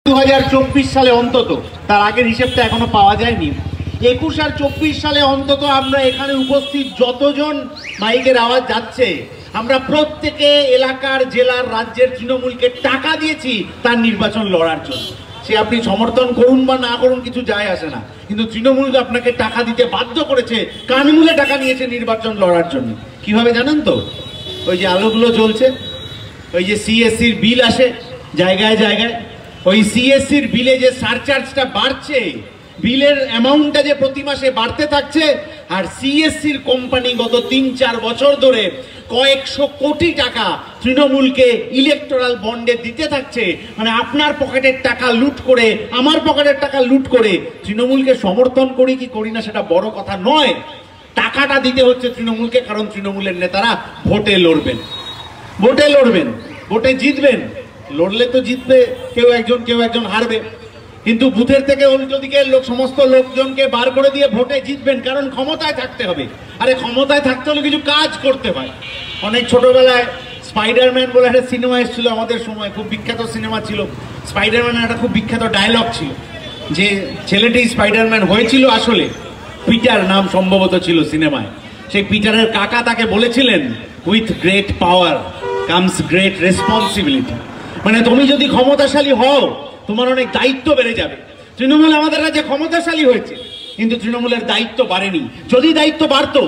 2024 সালে অন্তত, তার আগের হিসেবটা এখনো পাওয়া যায়নি, 21 আর 24 সালে অন্তত আমরা এখানে উপস্থিত যতজন মাইকের আওয়াজ যাচ্ছে, আমরা প্রত্যেকে এলাকার, জেলার, রাজ্যের তৃণমূলকে টাকা দিয়েছি তার নির্বাচন লড়ার জন্য। সে আপনি সমর্থন করুন বা না করুন কিছু যায় আসে না, কিন্তু তৃণমূল আপনাকে টাকা দিতে বাধ্য করেছে, কানমূলে টাকা নিয়েছে নির্বাচন লড়ার জন্য। কিভাবে জানেন তো? ওই যে আলোগুলো জ্বলছে, ওই যে সিএসসির বিল আসে জায়গায় জায়গায়, ওই সিএসসির বিলে যে সারচার্জটা বাড়ছে, বিলের অ্যামাউন্টটা যে প্রতি মাসে বাড়তে থাকছে, আর সিএসসির কোম্পানি গত 3-4 বছর ধরে কয়েকশো কোটি টাকা তৃণমূলকে ইলেকটোরাল বন্ডে দিতে থাকছে। মানে আপনার পকেটের টাকা লুট করে, আমার পকেটের টাকা লুট করে তৃণমূলকে সমর্থন করি কি করি না সেটা বড় কথা নয়, টাকাটা দিতে হচ্ছে তৃণমূলকে, কারণ তৃণমূলের নেতারা ভোটে লড়বেন, ভোটে জিতবেন। লড়লে তো জিতবে কেউ একজন হারবে, কিন্তু বুথের থেকে উল্টো দিকে সমস্ত লোকজনকে বার করে দিয়ে ভোটে জিতবেন, কারণ ক্ষমতায় থাকতে হবে। আরে ক্ষমতায় থাকতে হলে কিছু কাজ করতে হয়। অনেক ছোটবেলায় স্পাইডারম্যান বলে একটা সিনেমা এসেছিল আমাদের সময়, খুব বিখ্যাত সিনেমা ছিল। স্পাইডারম্যানের একটা খুব বিখ্যাত ডায়লগ ছিল, যে ছেলেটি স্পাইডারম্যান হয়েছিল আসলে পিটার নাম সম্ভবত ছিল সিনেমায়। সেই পিটারের কাকা তাকে বলেছিলেন, with great power comes great responsibility. মানে তুমি যদি ক্ষমতাশালী হও, তোমার অনেক দায়িত্ব বেড়ে যাবে। তৃণমূল আমাদের রাজ্যে ক্ষমতাশালী হয়েছে, কিন্তু তৃণমূলের দায়িত্ব বাড়েনি। যদি দায়িত্ব বাড়তো,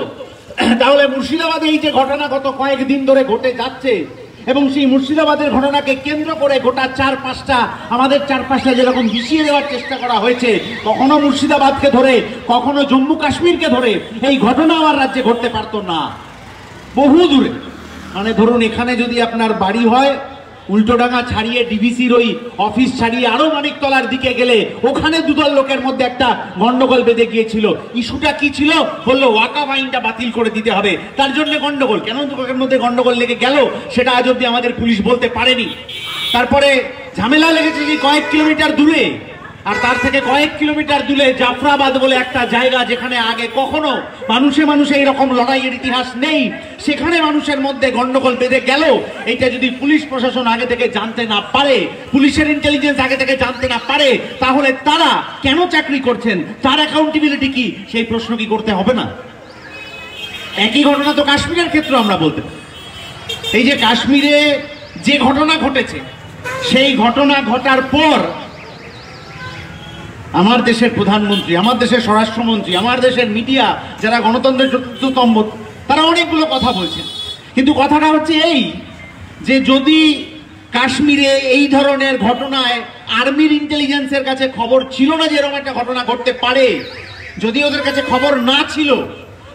তাহলে মুর্শিদাবাদে এই যে ঘটনা গত কয়েকদিন ধরে ঘটে যাচ্ছে, এবং সেই মুর্শিদাবাদের ঘটনাকে কেন্দ্র করে গোটা 4-5টা আমাদের চারপাশে যেরকম বিষিয়ে দেওয়ার চেষ্টা করা হয়েছে, কখনো মুর্শিদাবাদকে ধরে, কখনো জম্মু কাশ্মীরকে ধরে, এই ঘটনা আমার রাজ্যে ঘটতে পারতো না। বহু দূরে, মানে ধরুন এখানে যদি আপনার বাড়ি হয়, উল্টোডাঙ্গা ছাড়িয়ে ডিভিসির ওই অফিস ছাড়িয়ে আরো মানিকতলার দিকে গেলে ওখানে দুদল লোকের মধ্যে একটা গন্ডগোল বেঁধে গিয়েছিল। ইস্যুটা কি ছিল? বললো ওয়াকফ আইনটা বাতিল করে দিতে হবে, তার জন্য গন্ডগোল। কেন লোকের মধ্যে গন্ডগোল লেগে গেল সেটা আজ অব্দি আমাদের পুলিশ বলতে পারেনি। তারপরে ঝামেলা লেগেছে যে কয়েক কিলোমিটার দূরে, আর তার থেকে কয়েক কিলোমিটার দূরে জাফরাবাদ বলে একটা জায়গা, যেখানে আগে কখনো মানুষে এরকম লড়াইয়ের ইতিহাস নেই, সেখানে মানুষের মধ্যে গন্ডগোল বেঁধে গেল। এটা যদি পুলিশ প্রশাসন আগে থেকে জানতে না পারে, পুলিশের ইন্টেলিজেন্স আগে থেকে জানতে না পারে, তাহলে তারা কেন চাকরি করছেন, তার অ্যাকাউন্টেবিলিটি কি, সেই প্রশ্ন কি করতে হবে না? একই ঘটনা তো কাশ্মীরের ক্ষেত্রে আমরা বলতে পারি। এই যে কাশ্মীরে যে ঘটনা ঘটেছে, সেই ঘটনা ঘটার পর আমার দেশের প্রধানমন্ত্রী, আমার দেশের স্বরাষ্ট্রমন্ত্রী, আমার দেশের মিডিয়া, যারা গণতন্ত্রের চতুর্থ স্তম্ভ, তারা অনেকগুলো কথা বলছেন। কিন্তু কথাটা হচ্ছে এই, যে যদি কাশ্মীরে এই ধরনের ঘটনায় আর্মির ইন্টেলিজেন্সের কাছে খবর ছিল না যে এরকম একটা ঘটনা ঘটতে পারে, যদি ওদের কাছে খবর না ছিল,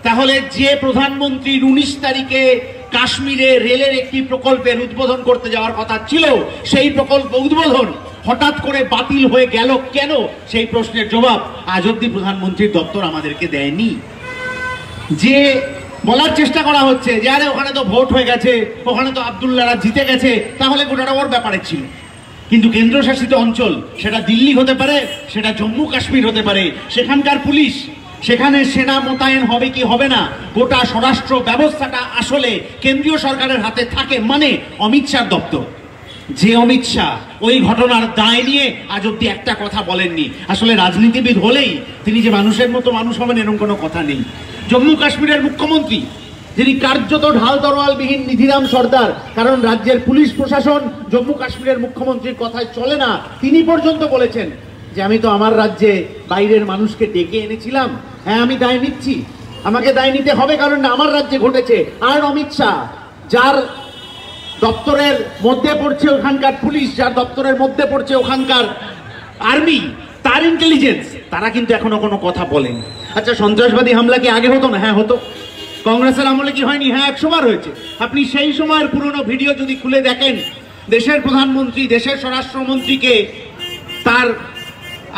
তাহলে যে প্রধানমন্ত্রী 19 তারিখে কাশ্মীরে রেলের একটি প্রকল্পের উদ্বোধন করতে যাওয়ার কথা ছিল, সেই প্রকল্প উদ্বোধন হঠাৎ করে বাতিল হয়ে গেল কেন, সেই প্রশ্নের জবাব আজ অব্দি প্রধানমন্ত্রীর দপ্তর আমাদেরকে দেয়নি। যে বলার চেষ্টা করা হচ্ছে যে আরে ওখানে তো ভোট হয়ে গেছে, ওখানে তো আব্দুল্লাহরা জিতে গেছে, তাহলে গোটাটা ওর ব্যাপারে ছিল। কিন্তু কেন্দ্রশাসিত অঞ্চল, সেটা দিল্লি হতে পারে, সেটা জম্মু কাশ্মীর হতে পারে, সেখানকার পুলিশ, সেখানে সেনা মোতায়েন হবে কি হবে না, গোটা স্বরাষ্ট্র ব্যবস্থাটা আসলে কেন্দ্রীয় সরকারের হাতে থাকে। মানে অমিত শাহর দপ্তর, যে অমিত শাহ ওই ঘটনার দায় নিয়ে আজ অব্দি একটা কথা বলেননি। আসলে রাজনীতিবিদ হলেই তিনি যে মানুষের মতো মানুষ হবেন এরকম কোনো কথা নেই। জম্মু কাশ্মীরের মুখ্যমন্ত্রী, যিনি কার্যত ঢাল তরোয়ালবিহীন নিধিরাম সর্দার, কারণ রাজ্যের পুলিশ প্রশাসন জম্মু কাশ্মীরের মুখ্যমন্ত্রীর কথায় চলে না, তিনি পর্যন্ত বলেছেন যে আমি তো আমার রাজ্যে বাইরের মানুষকে ডেকে এনেছিলাম, হ্যাঁ আমি দায় নিচ্ছি, আমাকে দায় নিতে হবে, কারণ আমার রাজ্যে ঘটেছে। আর অমিত শাহ, যার দপ্তরের মধ্যে পড়ছে ওখানকার পুলিশ, যার দপ্তরের মধ্যে পড়ছে ওখানকার আর্মি, তার ইন্টেলিজেন্স, তারা কিন্তু এখনো কোনো কথা বলেন। আচ্ছা, সন্ত্রাসবাদী হামলা কি আগে হতো না? হ্যাঁ হতো। কংগ্রেসের আমলে কি হয়নি? হ্যাঁ 100 বার হয়েছে। আপনি সেই সময়ের পুরনো ভিডিও যদি খুলে দেখেন, দেশের প্রধানমন্ত্রী, দেশের স্বরাষ্ট্রমন্ত্রীকে, তার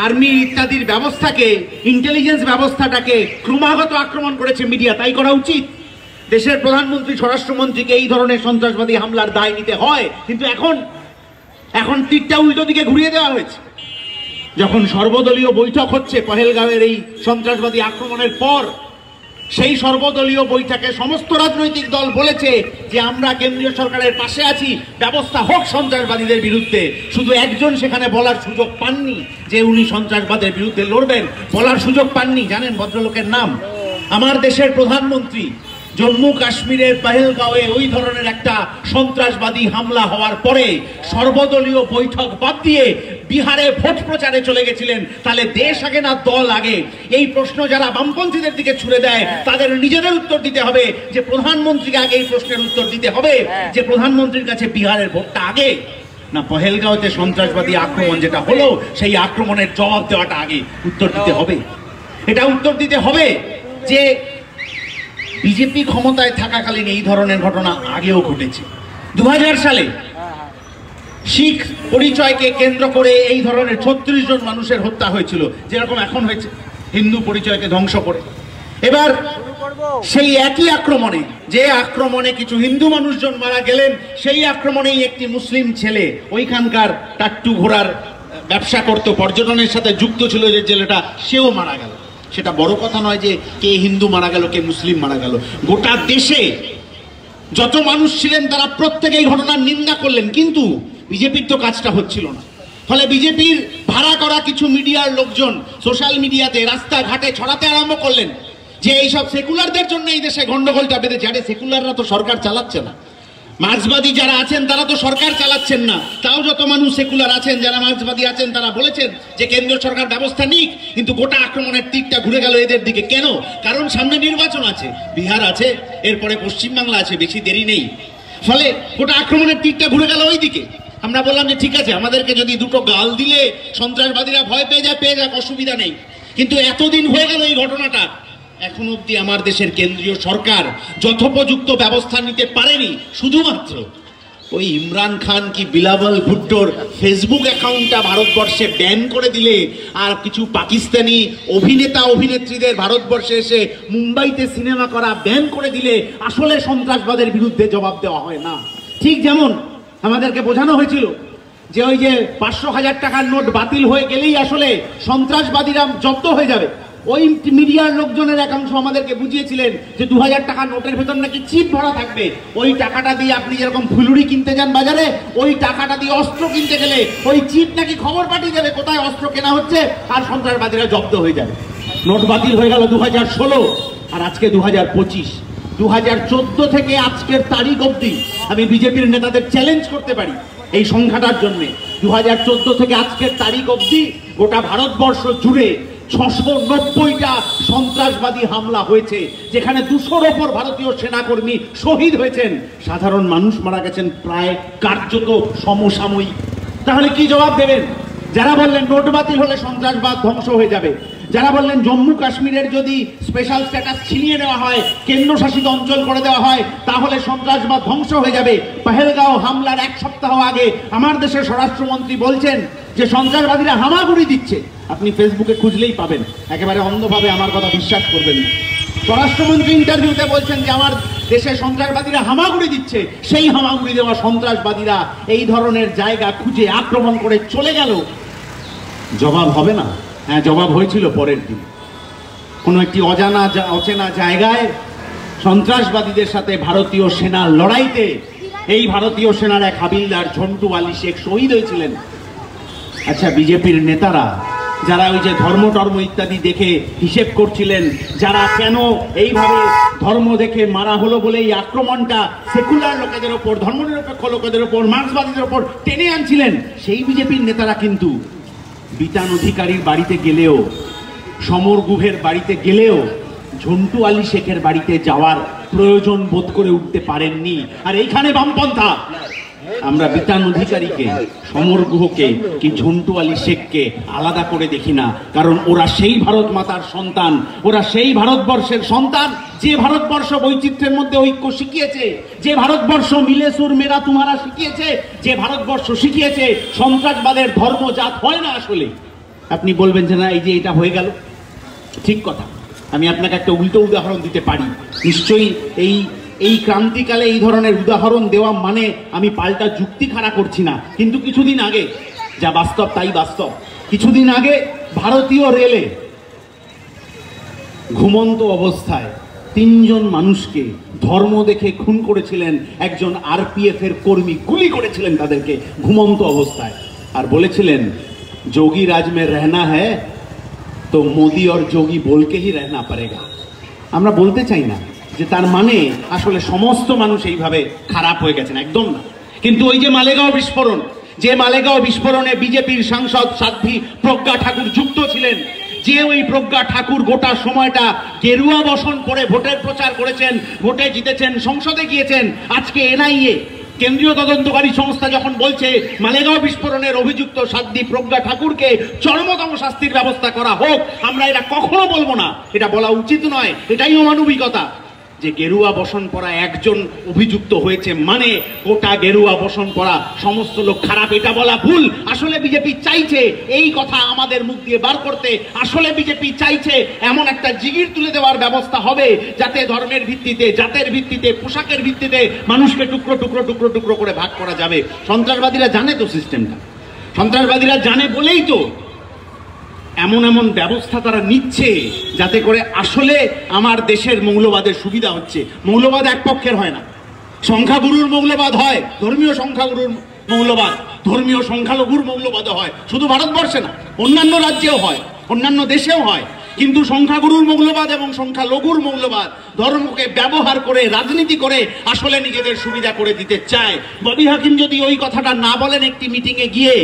আর্মি ইত্যাদির ব্যবস্থাকে, ইন্টেলিজেন্স ব্যবস্থাটাকে ক্রমাগত আক্রমণ করেছে মিডিয়া। তাই করা উচিত। দেশের প্রধানমন্ত্রী, স্বরাষ্ট্রমন্ত্রীকে এই ধরনের সন্ত্রাসবাদী হামলার দায় নিতে হয়, কিন্তু এখন তীরটা উল্টো দিকে ঘুরিয়ে দেওয়া হয়েছে। যখন সর্বদলীয় বৈঠক হচ্ছে পহেলগাঁওয়ের এই সন্ত্রাসবাদী আক্রমণের পর, সেই সর্বদলীয় বৈঠকে সমস্ত রাজনৈতিক দল বলেছে যে আমরা কেন্দ্রীয় সরকারের পাশে আছি, ব্যবস্থা হোক সন্ত্রাসবাদীদের বিরুদ্ধে। শুধু একজন সেখানে বলার সুযোগ পাননি যে উনি সন্ত্রাসবাদের বিরুদ্ধে লড়বেন, বলার সুযোগ পাননি। জানেন ভদ্রলোকের নাম? আমার দেশের প্রধানমন্ত্রী। জম্মু কাশ্মীরের পহেলগাঁওয়ে ওই ধরনের একটা সন্ত্রাসবাদী হামলা হওয়ার পরে সর্বদলীয় বৈঠক বাদ দিয়ে বিহারে ভোট প্রচারে চলে গেছিলেন। তাহলে দেশ আগে না দল আগে? এই প্রশ্ন যারা বামপন্থীদের দিকে ছুড়ে দেয় তাদের নিজেদের উত্তর দিতে হবে যে প্রধানমন্ত্রীকে আগে এই প্রশ্নের উত্তর দিতে হবে যে প্রধানমন্ত্রীর কাছে বিহারের ভোটটা আগে না পহেলগাঁওতে সন্ত্রাসবাদী আক্রমণ যেটা হলো সেই আক্রমণের জবাব দেওয়াটা আগে? উত্তর দিতে হবে। এটা উত্তর দিতে হবে যে বিজেপি ক্ষমতায় থাকাকালীন এই ধরনের ঘটনা আগেও ঘটেছে। 2000 সালে শিখ পরিচয়কে কেন্দ্র করে এই ধরনের 36 জন মানুষের হত্যা হয়েছিল, যেরকম এখন হয়েছে হিন্দু পরিচয়কে ধ্বংস করে। এবার সেই একই আক্রমণে, যে আক্রমণে কিছু হিন্দু মানুষজন মারা গেলেন, সেই আক্রমণেই একটি মুসলিম ছেলে ওইখানকার টাট্টু ঘোড়ার ব্যবসা করতো, পর্যটনের সাথে যুক্ত ছিল যে ছেলেটা, সেও মারা গেল। সেটা বড় কথা নয় যে কে হিন্দু মারা গেল কে মুসলিম মারা গেল। গোটা দেশে যত মানুষ ছিলেন তারা প্রত্যেকেই ঘটনার নিন্দা করলেন, কিন্তু বিজেপির তো কাজটা হচ্ছিল না। ফলে বিজেপির ভাড়া করা কিছু মিডিয়ার লোকজন সোশ্যাল মিডিয়াতে রাস্তাঘাটে ছড়াতে আরম্ভ করলেন যে এইসব সেকুলারদের জন্য এই দেশে গন্ডগোলটা বেঁধেছে। আরে সেকুলাররা তো সরকার চালাচ্ছে না, মার্ক্সবাদী যারা আছেন তারা তো সরকার চালাচ্ছেন না। তাও যত মানুষ সেকুলার আছেন, যারা মার্ক্সবাদী আছেন, তারা বলেছেন যে কেন্দ্রীয় সরকার ব্যবস্থা নিক, কিন্তু গোটা আক্রমণের তীরটা ঘুরে গেল এদের দিকে। কেন? কারণ সামনে নির্বাচন আছে, বিহার আছে, এরপরে পশ্চিমবাংলা আছে, বেশি দেরি নেই। ফলে গোটা আক্রমণের তীরটা ঘুরে গেল ওই দিকে। আমরা বললাম যে ঠিক আছে, আমাদেরকে যদি দুটো গাল দিলে সন্ত্রাসবাদীরা ভয় পেয়ে যাক, অসুবিধা নেই। কিন্তু এতদিন হয়ে গেল এই ঘটনাটা, এখন অব্দি আমার দেশের কেন্দ্রীয় সরকার যথোপযুক্ত ব্যবস্থা নিতে পারেনি। শুধুমাত্র ওই ইমরান খান কি বিলাবল ভুট্টোর ফেসবুক অ্যাকাউন্টটা ভারতবর্ষে ব্যান করে দিলে, আর কিছু পাকিস্তানি অভিনেতা অভিনেত্রীদের ভারতবর্ষে এসে মুম্বাইতে সিনেমা করা ব্যান করে দিলে আসলে সন্ত্রাসবাদের বিরুদ্ধে জবাব দেওয়া হয় না। ঠিক যেমন আমাদেরকে বোঝানো হয়েছিল যে ওই যে 500,000 টাকার নোট বাতিল হয়ে গেলেই আসলে সন্ত্রাসবাদীরা জব্দ হয়ে যাবে। ওই মিডিয়ার লোকজনের একাংশ আমাদেরকে বুঝিয়েছিলেন যে 2000 টাকার নোটের ভেতর নাকি চিপ ভরা থাকবে। ওই টাকাটা দিয়ে আপনি যেরকম ফুলুরি কিনতে যান বাজারে, ওই টাকাটা দিয়ে অস্ত্র কিনতে গেলে ওই চিপ নাকি খবর পাঠিয়ে দেবে কোথায় অস্ত্র কেনা হচ্ছে, আর সন্ত্রাসবাদীরা জব্দ হয়ে যাবে। নোট বাতিল হয়ে গেল 2016, আর আজকে 2025। 2014 থেকে আজকের তারিখ অবধি আমি বিজেপির নেতাদের চ্যালেঞ্জ করতে পারি এই সংখ্যাটার জন্য। 2014 থেকে আজকের তারিখ অবধি গোটা ভারতবর্ষ জুড়ে 690টা সন্ত্রাসবাদী হামলা হয়েছে, যেখানে 200-র ওপর ভারতীয় সেনাকর্মী শহীদ হয়েছেন, সাধারণ মানুষ মারা গেছেন প্রায় কার্যত সমসাময়িক। তাহলে কি জবাব দেবেন যারা বললেন নোট বাতিল হলে সন্ত্রাসবাদ ধ্বংস হয়ে যাবে, যারা বললেন জম্মু কাশ্মীরের যদি স্পেশাল স্ট্যাটাস ছিনিয়ে নেওয়া হয়, কেন্দ্রশাসিত অঞ্চল করে দেওয়া হয়, তাহলে সন্ত্রাসবাদ ধ্বংস হয়ে যাবে? পহেলগাঁও হামলার 1 সপ্তাহ আগে আমার দেশের স্বরাষ্ট্রমন্ত্রী বলছেন যে সন্ত্রাসবাদীরা হামাগুড়ি দিচ্ছে। আপনি ফেসবুকে খুঁজলেই পাবেন, একেবারে অন্ধভাবে আমার কথা বিশ্বাস করবেন না। স্বরাষ্ট্রমন্ত্রী ইন্টারভিউতে বলছেন যে আমার দেশে সন্ত্রাসবাদীরা হামাগুড়ি দিচ্ছে। সেই হামাগুড়ি দেওয়া সন্ত্রাসবাদীরা এই ধরনের জায়গা খুঁজে আক্রমণ করে চলে গেল, জবাব হবে না? হ্যাঁ, জবাব হয়েছিল পরের দিন। কোনো একটি অচেনা জায়গায় সন্ত্রাসবাদীদের সাথে ভারতীয় সেনার লড়াইতে এই ভারতীয় সেনার এক হাবিলদার ঝন্টু আলী শেখ শহীদ হয়েছিলেন। আচ্ছা, বিজেপির নেতারা যারা ওই যে ধর্ম ইত্যাদি দেখে হিসেব করছিলেন, যারা কেন এইভাবে ধর্ম দেখে মারা হলো বলে এই আক্রমণটা সেকুলার লোকেদের ওপর, ধর্মনিরপেক্ষ লোকেদের ওপর, মার্ক্সবাদীদের ওপর টেনে আনছিলেন, সেই বিজেপির নেতারা কিন্তু বিতান অধিকারীর বাড়িতে গেলেও, সমর গুহের বাড়িতে গেলেও ঝন্টু আলী শেখের বাড়িতে যাওয়ার প্রয়োজন বোধ করে উঠতে পারেননি। আর এইখানে বামপন্থা, আমরা বিতান অধিকারীকে, সমর গুহকে কি ঝন্টু আলী শেখকে আলাদা করে দেখি না, কারণ ওরা সেই ভারত মাতার সন্তান, ওরা সেই ভারতবর্ষের সন্তান যে ভারতবর্ষ বৈচিত্র্যের মধ্যে ঐক্য শিখিয়েছে, যে ভারতবর্ষ মিলে সুর মেরা তুমারা শিখিয়েছে, যে ভারতবর্ষ শিখিয়েছে সন্ত্রাসবাদের ধর্ম জাত হয় না। আসলে আপনি বলবেন যে না, এই যে এটা হয়ে গেল, ঠিক কথা। আমি আপনাকে একটা উল্টো উদাহরণ দিতে পারি। নিশ্চয়ই এই ক্রান্তিকালে এই ধরনের উদাহরণ দেওয়া মানে আমি পাল্টা যুক্তি খাড়া করছি না, কিন্তু কিছুদিন আগে যা বাস্তব তাই বাস্তব। কিছুদিন আগে ভারতীয় রেলে ঘুমন্ত অবস্থায় তিনজন মানুষকে ধর্ম দেখে খুন করেছিলেন, একজন আরপিএফ এর কর্মী গুলি করেছিলেন তাদেরকে ঘুমন্ত অবস্থায়, আর বলেছিলেন যোগী রাজ মে রহনা হ্যায় তো মোদি और যোগী বলকে হি রহনা পড়েগা। আমরা বলতে চাই না যে তার মানে আসলে সমস্ত মানুষ এইভাবে খারাপ হয়ে গেছেন, একদম না। কিন্তু ওই যে মালেগাঁও বিস্ফোরণ, যে মালেগাঁও বিস্ফোরণে বিজেপির সাংসদ সাধ্বী প্রজ্ঞা ঠাকুর যুক্ত ছিলেন, যে ওই প্রজ্ঞা ঠাকুর গোটা সময়টা গেরুয়া বসন পরে ভোটের প্রচার করেছেন, ভোটে জিতেছেন, সংসদে গিয়েছেন, আজকে এনআইএ কেন্দ্রীয় তদন্তকারী সংস্থা যখন বলছে মালেগাঁও বিস্ফোরণের অভিযুক্ত সাধ্বী প্রজ্ঞা ঠাকুরকে চরমতম শাস্তির ব্যবস্থা করা হোক, আমরা এটা কখনো বলবো না, এটা বলা উচিত নয়, এটাই অমানবিকতা। যে গেরুয়া বসন পরা একজন অভিযুক্ত হয়েছে মানে গোটা গেরুয়া বসন পরা সমস্ত লোক খারাপ, এটা বলা ভুল। আসলে বিজেপি চাইছে এই কথা আমাদের মুখ দিয়ে বার করতে, আসলে বিজেপি চাইছে এমন একটা জিগির তুলে দেওয়ার ব্যবস্থা হবে যাতে ধর্মের ভিত্তিতে, জাতের ভিত্তিতে, পোশাকের ভিত্তিতে মানুষকে টুকরো টুকরো টুকরো টুকরো করে ভাগ করা যাবে। সন্ত্রাসবাদীরা জানে তো সিস্টেমটা, সন্ত্রাসবাদীরা জানে বলেই তো এমন এমন ব্যবস্থা তারা নিচ্ছে যাতে করে আসলে আমার দেশের মৌলবাদের সুবিধা হচ্ছে। মৌলবাদ এক পক্ষের হয় না, সংখ্যাগুরুর মৌলবাদ হয়, ধর্মীয় সংখ্যাগুরুর মৌলবাদ, ধর্মীয় সংখ্যালঘুর মৌলবাদ হয়, শুধু ভারতবর্ষে না, অন্যান্য রাজ্যেও হয়, অন্যান্য দেশেও হয়। কিন্তু সংখ্যাগুরুর মৌলবাদ এবং সংখ্যালঘুর মৌলবাদ ধর্মকে ব্যবহার করে রাজনীতি করে আসলে নিজেদের সুবিধা করে দিতে চায়। ববি হাকিম যদি ওই কথাটা না বলেন একটি মিটিংয়ে গিয়ে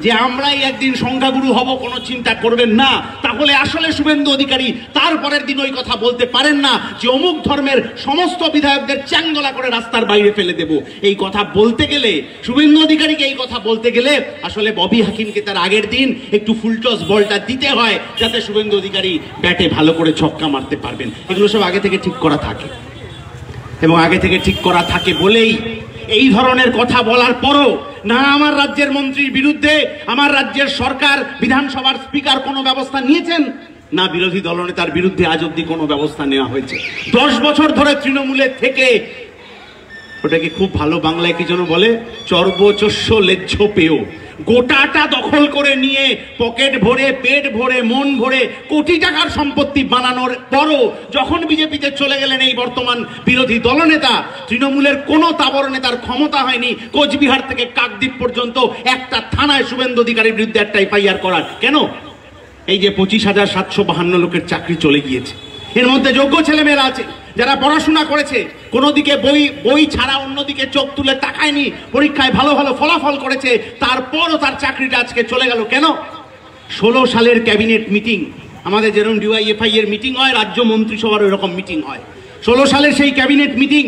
যে আমরাই একদিন সংখ্যাগুরু হব, কোনো চিন্তা করবেন না, তাহলে আসলে শুভেন্দু অধিকারী তারপরের দিন ওই কথা বলতে পারেন না যে অমুক ধর্মের সমস্ত বিধায়কদের চ্যাংদোলা করে রাস্তার বাইরে ফেলে দেব। এই কথা বলতে গেলে, শুভেন্দু অধিকারীকে এই কথা বলতে গেলে আসলে ববি হাকিমকে তার আগের দিন একটু ফুলটস বলটা দিতে হয় যাতে শুভেন্দু অধিকারী ব্যাটে ভালো করে ছক্কা মারতে পারবেন। এগুলো সব আগে থেকে ঠিক করা থাকে, এবং আগে থেকে ঠিক করা থাকে বলেই এই ধরনের কথা বলার পরও না আমার রাজ্যের মন্ত্রীর বিরুদ্ধে আমার রাজ্যের সরকার, বিধানসভার স্পিকার কোনো ব্যবস্থা নিয়েছেন, না বিরোধী দলনেতার বিরুদ্ধে আজ অব্দি কোনো ব্যবস্থা নেওয়া হয়েছে। 10 বছর ধরে তৃণমূলে থেকে, ওটাকে খুব ভালো বাংলায় কি যেন বলে, চর্বচস্য লেজ্জ পেও, গোটাটা দখল করে নিয়ে পকেট ভরে, পেট ভরে, মন ভরে কোটি টাকার সম্পত্তি বানানোর পরও যখন বিজেপিতে চলে গেলেন এই বর্তমান বিরোধী দলনেতা, তৃণমূলের কোনো তাবর নেতার ক্ষমতা হয়নি কোচবিহার থেকে কাকদ্বীপ পর্যন্ত একটা থানায় শুভেন্দু অধিকারীর বিরুদ্ধে একটা এফআইআর করার। কেন? এই যে 25,752 লোকের চাকরি চলে গিয়েছে, এর মধ্যে যোগ্য ছেলেমেয়েরা আছে যারা পড়াশোনা করেছে, কোনো দিকে বই ছাড়া অন্যদিকে চোখ তুলে তাকায়নি, পরীক্ষায় ভালো ভালো ফলাফল করেছে, তারপরও তার চাকরিটা আজকে চলে গেল। কেন? 16 সালের ক্যাবিনেট মিটিং, আমাদের যেরকম ডিওয়াইএফআই এর মিটিং হয়, রাজ্য মন্ত্রিসভার ওইরকম মিটিং হয়। 16 সালের সেই ক্যাবিনেট মিটিং,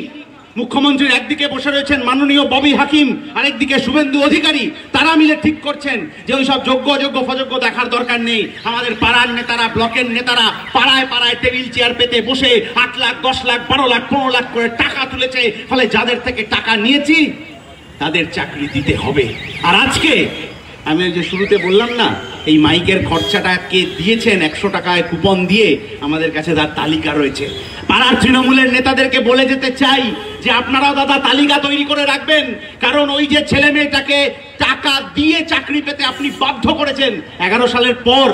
মুখ্যমন্ত্রীর একদিকে বসে রয়েছেন মাননীয় ববি হাকিম, আরেকদিকে শুভেন্দু অধিকারী, তারা মিলে ঠিক করছেন যে ওই সব যোগ্য অযোগ্য ফযোগ্য দেখার দরকার নেই। আমাদের পাড়ার নেতারা, ব্লকের নেতারা পাড়ায় পাড়ায় টেবিল চেয়ার পেতে বসে 8 লাখ, 10 লাখ, 12 লাখ, 15 লাখ করে টাকা তুলেছে, ফলে যাদের থেকে টাকা নিয়েছি তাদের চাকরি দিতে হবে। আর আজকে আমি ওই যে শুরুতে বললাম না, এই মাইকের খরচাটা কে দিয়েছেন 100 টাকায় কুপন দিয়ে, আমাদের কাছে তার তালিকা রয়েছে। পাড়ার তৃণমূলের নেতাদেরকে বলে যেতে চাই যে আপনারাও দাদা তালিকা তৈরি করে রাখবেন, কারণ ওই যে ছেলে মেয়েটাকে টাকা দিয়ে চাকরি পেতে আপনি বাধ্য করেছেন। 11 সালের পর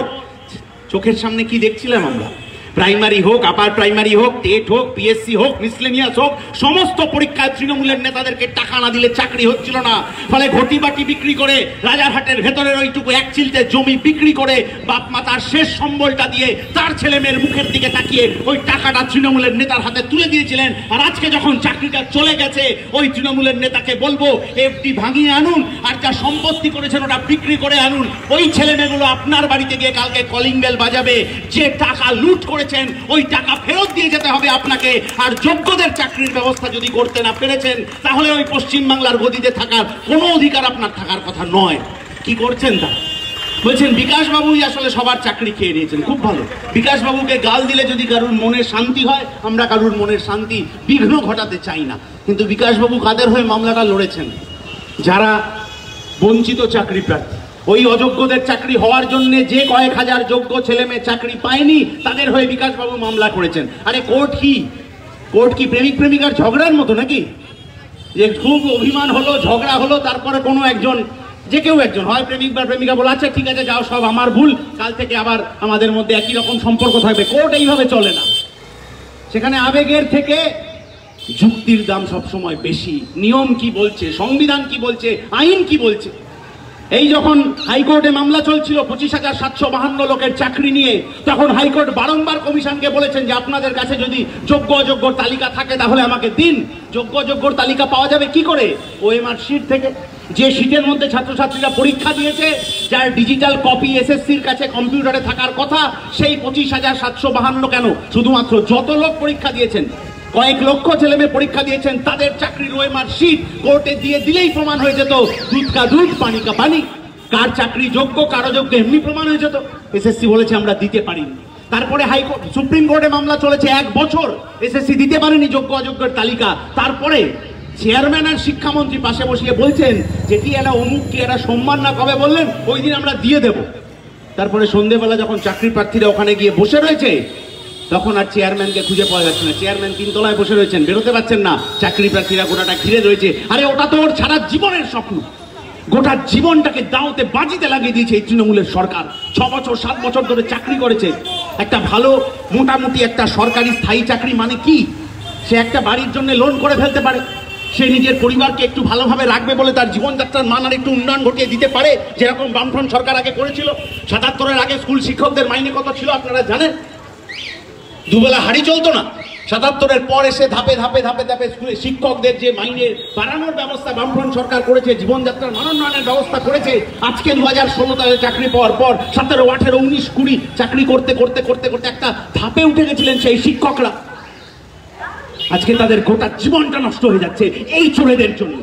চোখের সামনে কি দেখছিলাম আমরা, প্রাইমারি হোক, আপার প্রাইমারি হোক, টেট হোক, পিএসসি হোক, মিসলেনিয়াস হোক, সমস্ত পরীক্ষায় তৃণমূলের নেতাদেরকে টাকা না দিলে চাকরি হচ্ছিল না। ফলে ঘটি বাটি বিক্রি করে, রাজারহাটের ভেতরের ওইটুকু 1 চিলতে জমি বিক্রি করে বাপ মাতার শেষ সম্বলটা দিয়ে তার ছেলে মেয়ের মুখের দিকে তাকিয়ে ওই টাকাটা তৃণমূলের নেতার হাতে তুলে দিয়েছিলেন। আর আজকে যখন চাকরিটা চলে গেছে, ওই তৃণমূলের নেতাকে বলবো এফডি ভাঙিয়ে আনুন, আর যা সম্পত্তি করেছেন ওটা বিক্রি করে আনুন। ওই ছেলে মেয়েগুলো আপনার বাড়িতে গিয়ে কালকে কলিং বেল বাজাবে, যে টাকা লুট করে ওই টাকা ফেরত দিয়ে যেতে হবে আপনাকে। আর যোগ্যদের চাকরির ব্যবস্থা যদি করতে না পেরেছেন, তাহলে ওই পশ্চিমবাংলার গদিতে থাকার কোনো অধিকার আপনার থাকার কথা নয়। কি করছেন তা বলছেন বিকাশ বাবুই আসলে সবার চাকরি খেয়ে নিয়েছেন। খুব ভালো, বিকাশ বাবুকে গাল দিলে যদি কারুর মনের শান্তি হয়, আমরা কারুর মনের শান্তি বিঘ্ন ঘটাতে চাই না। কিন্তু বিকাশ বাবু কাদের হয়ে মামলাটা লড়েছেন? যারা বঞ্চিত চাকরি প্রার্থী, ওই অযোগ্যদের চাকরি হওয়ার জন্য যে কয়েক হাজার যোগ্য ছেলে মেয়ে চাকরি পায়নি, তাদের হয়ে বিকাশবাবু মামলা করেছেন। আরে কোর্ট কি প্রেমিক প্রেমিকার ঝগড়ার মতো নাকি, যে খুব অভিমান হলো, ঝগড়া হলো, তারপরে কোনো একজন, যে কেউ একজন হয় প্রেমিক বা প্রেমিকা বলে আচ্ছা ঠিক আছে যাও, সব আমার ভুল, কাল থেকে আবার আমাদের মধ্যে একই রকম সম্পর্ক থাকবে। কোর্ট এইভাবে চলে না। সেখানে আবেগের থেকে যুক্তির দাম সবসময় বেশি। নিয়ম কি বলছে, সংবিধান কি বলছে, আইন কি বলছে। এই যখন হাইকোর্টে মামলা চলছিল 25,752 লোকের চাকরি নিয়ে, তখন হাইকোর্ট বারংবার কমিশনকে বলেছেন যে আপনাদের কাছে যদি যোগ্য অযোগ্যর তালিকা থাকে তাহলে আমাকে দিন। যোগ্য অযোগ্যর তালিকা পাওয়া যাবে কি করে? ওএমআর শিট থেকে। যে শিটের মধ্যে ছাত্রছাত্রীরা পরীক্ষা দিয়েছে, যার ডিজিটাল কপি এসএসসির কাছে কম্পিউটারে থাকার কথা, সেই 25,752 কেন, শুধুমাত্র যত লোক পরীক্ষা দিয়েছেন, কয়েক লক্ষ ছেলেমেয়ে পরীক্ষা দিয়েছেন, তাদের চাকরির ওএমআর শিট কোর্টে দিয়ে দিলেই প্রমাণ হয়ে যেত দুধ কা দুধ পানি কা পানি। কার চাকরি যোগ্য কার অযোগ্য এমনি প্রমাণ হয়ে যেত। এসএসসি বলেছে আমরা দিতে পারিনি। তারপরে হাইকোর্ট সুপ্রিম কোর্টে মামলা চলেছে 1 বছর, এসএসসি দিতে পারেনি যোগ্য অযোগ্যের তালিকা। তারপরে চেয়ারম্যান আর শিক্ষামন্ত্রী পাশে বসিয়ে বলছেন যে কি একটা অমুক কি একটা সম্মান না কবে বললেন, ওই দিন আমরা দিয়ে দেব। তারপরে সন্ধ্যেবেলা যখন চাকরি প্রার্থীরা ওখানে গিয়ে বসে রয়েছে, তখন আর চেয়ারম্যানকে খুঁজে পাওয়া যাচ্ছে না। চেয়ারম্যান 3 তলায় বসে রয়েছেন, বেরোতে পারছেন না। চাকরি প্রার্থীরা গোটাটা ঘিরে রয়েছে। আরে ওটা তো ওর সারা জীবনের স্বপ্ন, গোটা জীবনটাকে দাওতে বাজিতে লাগিয়ে দিয়েছে এই তৃণমূলের সরকার। 6 বছর 7 বছর ধরে চাকরি করেছে। একটা ভালো মোটামুটি একটা সরকারি স্থায়ী চাকরি মানে কি? সে একটা বাড়ির জন্য লোন করে ফেলতে পারে, সে নিজের পরিবারকে একটু ভালোভাবে রাখবে বলে তার জীবনযাত্রার মান আর একটু উন্নয়ন ঘটিয়ে দিতে পারে, যেরকম বামফ্রন্ট সরকার আগে করেছিল। 77-এর আগে স্কুল শিক্ষকদের মাইনে কত ছিল আপনারা জানেন? দুবেলা হাড়ি চলতো না। 77-এর পর এসে ধাপে ধাপে ধাপে ধাপে স্কুলে শিক্ষকদের যে মাইনে বাড়ানোর ব্যবস্থা বামফ্রন্ট সরকার করেছে, জীবনযাত্রার মান উন্নয়নের ব্যবস্থা করেছে। আজকে 2016 সালে চাকরি পাওয়ার পর 17, 18, 19, 20 চাকরি করতে করতে করতে করতে একটা ধাপে উঠে গেছিলেন সেই শিক্ষকরা। আজকে তাদের গোটা জীবনটা নষ্ট হয়ে যাচ্ছে এই চোরেদের জন্য।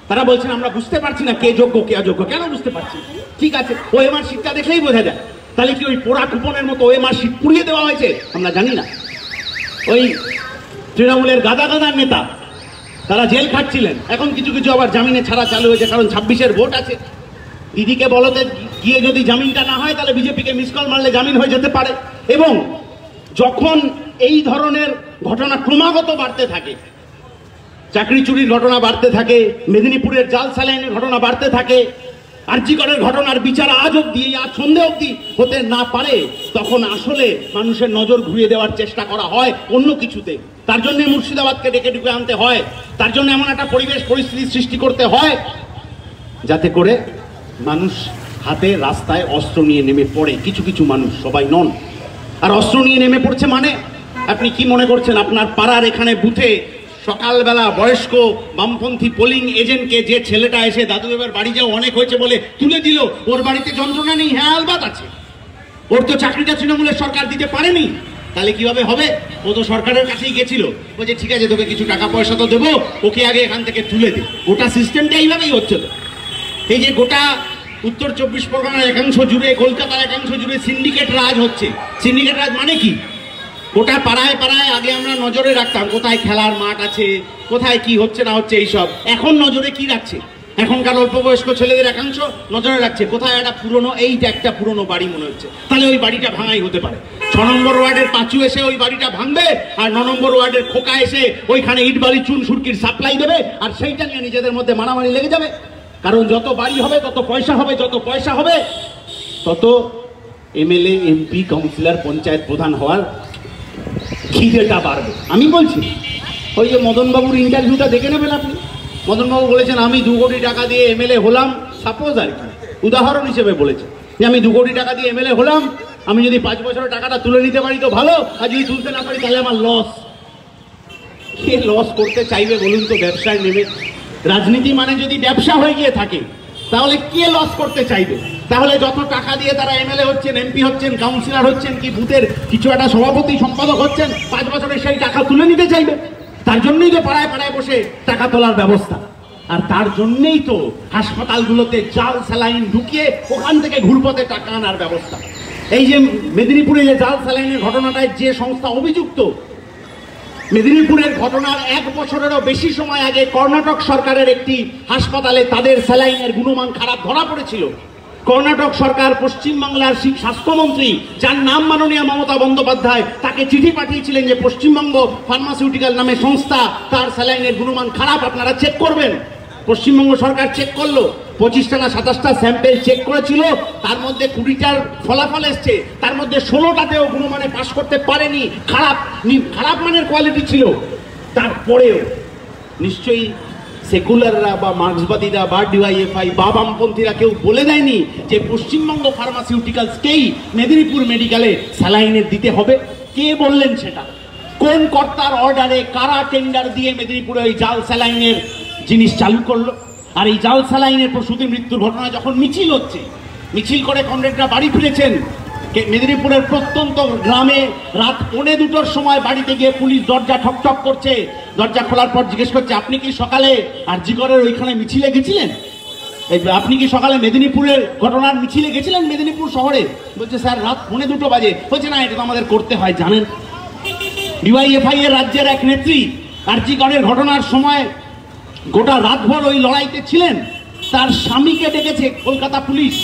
তারা বলছেন আমরা বুঝতে পারছি না কে যোগ্য কে অযোগ্য। কেন বুঝতে পারছি? ঠিক আছে, ওএমআর শিটটা দেখলেই বোঝা যায়। তাহলে কি ওই পোড়া কুপনের মতো ওএমআর শিট পুড়িয়ে দেওয়া হয়েছে? আমরা জানি না। ওই তৃণমূলের গাদা গাদার নেতা তারা জেল খাটছিলেন, এখন কিছু কিছু আবার জামিনে ছাড়া চালু হয়েছে, কারণ 26-এর ভোট আছে। দিদিকে বলতে গিয়ে যদি জামিনটা না হয় তাহলে বিজেপিকে মিস কল মারলে জামিন হয়ে যেতে পারে। এবং যখন এই ধরনের ঘটনা ক্রমাগত বাড়তে থাকে, চাকরি চুরির ঘটনা বাড়তে থাকে, মেদিনীপুরের জাল স্যালাইনের ঘটনা বাড়তে থাকে, আরজি করের ঘটনার বিচার আজ অব্দি আর সন্দেহ অব্দি হতে না পারে, তখন আসলে মানুষের নজর ঘুরিয়ে দেওয়ার চেষ্টা করা হয় অন্য কিছুতে। তার জন্য মুর্শিদাবাদকে ডেকে ডুকে আনতে হয়, তার জন্য এমন একটা পরিবেশ পরিস্থিতি সৃষ্টি করতে হয় যাতে করে মানুষ হাতে রাস্তায় অস্ত্র নিয়ে নেমে পড়ে। কিছু কিছু মানুষ, সবাই নন। আর অস্ত্র নিয়ে নেমে পড়ছে মানে আপনি কি মনে করছেন আপনার পাড়ার এখানে বুথে সকালবেলা বয়স্ক বামপন্থী পোলিং এজেন্টকে যে ছেলেটা এসে দাদু এবার বাড়ি যাও অনেক হয়েছে বলে তুলে দিল, ওর বাড়িতে যন্ত্রণা নেই? হ্যাঁ আলবাত আছে। ওর তো চাকরিটা তৃণমূলের সরকার দিতে পারেনি, তাহলে কিভাবে হবে? ও তো সরকারের কাছেই গেছিল, বলছে ঠিক আছে তোকে কিছু টাকা পয়সা তো দেবো, ওকে আগে এখান থেকে তুলে দে। গোটা সিস্টেমটা এইভাবেই হচ্ছে। এই যে গোটা উত্তর 24 পরগনার একাংশ জুড়ে, কলকাতার একাংশ জুড়ে সিন্ডিকেট রাজ হচ্ছে। সিন্ডিকেট রাজ মানে কি? গোটা পাড়ায় পাড়ায় আগে আমরা নজরে রাখতাম কোথায় খেলার মাঠ আছে, কোথায় কি হচ্ছে না হচ্ছে এইসব। এখন নজরে কি রাখছে? এখনকার অল্প বয়স্ক ছেলেদের একাংশ নজরে রাখছে কোথায় একটা পুরনো, এইটা একটা পুরনো বাড়ি মনে হচ্ছে, তাহলে ওই বাড়িটা ভাঙাই হতে পারে। 6 নম্বর ওয়ার্ডের পাঁচু এসে ওই বাড়িটা ভাঙবে, আর 9 নম্বর ওয়ার্ডের খোকা এসে ওইখানে ইট বালি চুন সুরকির সাপ্লাই দেবে, আর সেইটা নিয়ে নিজেদের মধ্যে মারামারি লেগে যাবে। কারণ যত বাড়ি হবে তত পয়সা হবে, যত পয়সা হবে তত এমএলএ, এমপি, কাউন্সিলর, পঞ্চায়েত প্রধান হওয়ার খিদেটা বাড়বে। আমি বলছি, ওই যে মদনবাবুর ইন্টারভিউটা দেখে নেবেন আপনি। মদনবাবু বলেছেন আমি 2 কোটি টাকা দিয়ে এমএলএ হলাম, সাপোজ আর কি উদাহরণ হিসেবে বলেছে যে আমি 2 কোটি টাকা দিয়ে এমএলএ হলাম, আমি যদি 5 বছরের টাকাটা তুলে নিতে পারি তো ভালো, আর যদি তুলতে না পারি তাহলে আমার লস। কে লস করতে চাইবে বলুন তো ব্যবসায় নেমে? রাজনীতি মানে যদি ব্যবসা হয়ে গিয়ে থাকে তাহলে কে লস করতে চাইবে? তাহলে যত টাকা দিয়ে তারা এমএলএ হচ্ছেন, এমপি হচ্ছেন, কাউন্সিলর হচ্ছেন, কি বুথের কিছু একটা সভাপতি সম্পাদক হচ্ছেন, 5 বছরের সেই টাকা তুলে নিতে চাইবে। তার জন্যই তো পাড়ায় পাড়ায় বসে টাকা তোলার ব্যবস্থা। আর তার জন্যই তো হাসপাতালগুলোতে জাল স্যালাইন ঢুকিয়ে ওখান থেকে ঘুরপথে টাকা আনার ব্যবস্থা। এই যে মেদিনীপুরে যে জাল স্যালাইনের ঘটনাটায় যে সংস্থা অভিযুক্ত, মেদিনীপুরের ঘটনার 1 বছরেরও বেশি সময় আগে কর্ণাটক সরকারের একটি হাসপাতালে তাদের স্যালাইনের গুণমান খারাপ ধরা পড়েছিল। কর্ণাটক সরকার পশ্চিমবাংলার স্বাস্থ্যমন্ত্রী, যার নাম মাননীয় মমতা বন্দ্যোপাধ্যায়, তাকে চিঠি পাঠিয়েছিলেন যে পশ্চিমবঙ্গ ফার্মাসিউটিক্যাল নামে সংস্থা, তার স্যালাইনের গুণমান খারাপ, আপনারা চেক করবেন। পশ্চিমবঙ্গ সরকার চেক করলো, 25টা না 27টা স্যাম্পেল চেক করেছিল, তার মধ্যে 20টার ফলাফল এসছে, তার মধ্যে 16টাতেও গুণমানে পাস করতে পারেনি, খারাপ মানের কোয়ালিটি ছিল। তারপরেও নিশ্চয়ই সেকুলাররা বা মার্ক্সবাদীরা বা ডিওয়াইএফআই বা বামপন্থীরা কেউ বলে দেয়নি যে পশ্চিমবঙ্গ ফার্মাসিউটিক্যালসকেই মেদিনীপুর মেডিকেলে স্যালাইনের দিতে হবে। কে বললেন সেটা? কোন কর্তার অর্ডারে কারা টেন্ডার দিয়ে মেদিনীপুরে ওই জাল স্যালাইনের জিনিস চালু করলো? আর এই জাল স্যালাইনের প্রসূতি মৃত্যুর ঘটনা যখন মিছিল হচ্ছে, মিছিল করে কমরেডরা বাড়ি ফিরেছেন, মেদিনীপুরের প্রত্যন্ত গ্রামে রাত 1:45-র সময় বাড়িতে গিয়ে পুলিশ দরজা ঠকঠক করছে। দরজা খোলার পর জিজ্ঞেস করছে, আপনি কি সকালে আরজিকরের ওইখানে মিছিলে গেছিলেন? আপনি কি সকালে মেদিনীপুরের ঘটনার মিছিলে গেছিলেন মেদিনীপুর শহরে? বলছে স্যার রাত 1:45 বাজে। বলছে না, এটা তো আমাদের করতে হয় জানেন। ডিওয়াইএফআই এর রাজ্যের এক নেত্রী আরজিকরের ঘটনার সময় গোটা রাতভর ওই লড়াইতে ছিলেন। তার স্বামীকে ডেকেছে কলকাতা পুলিশ,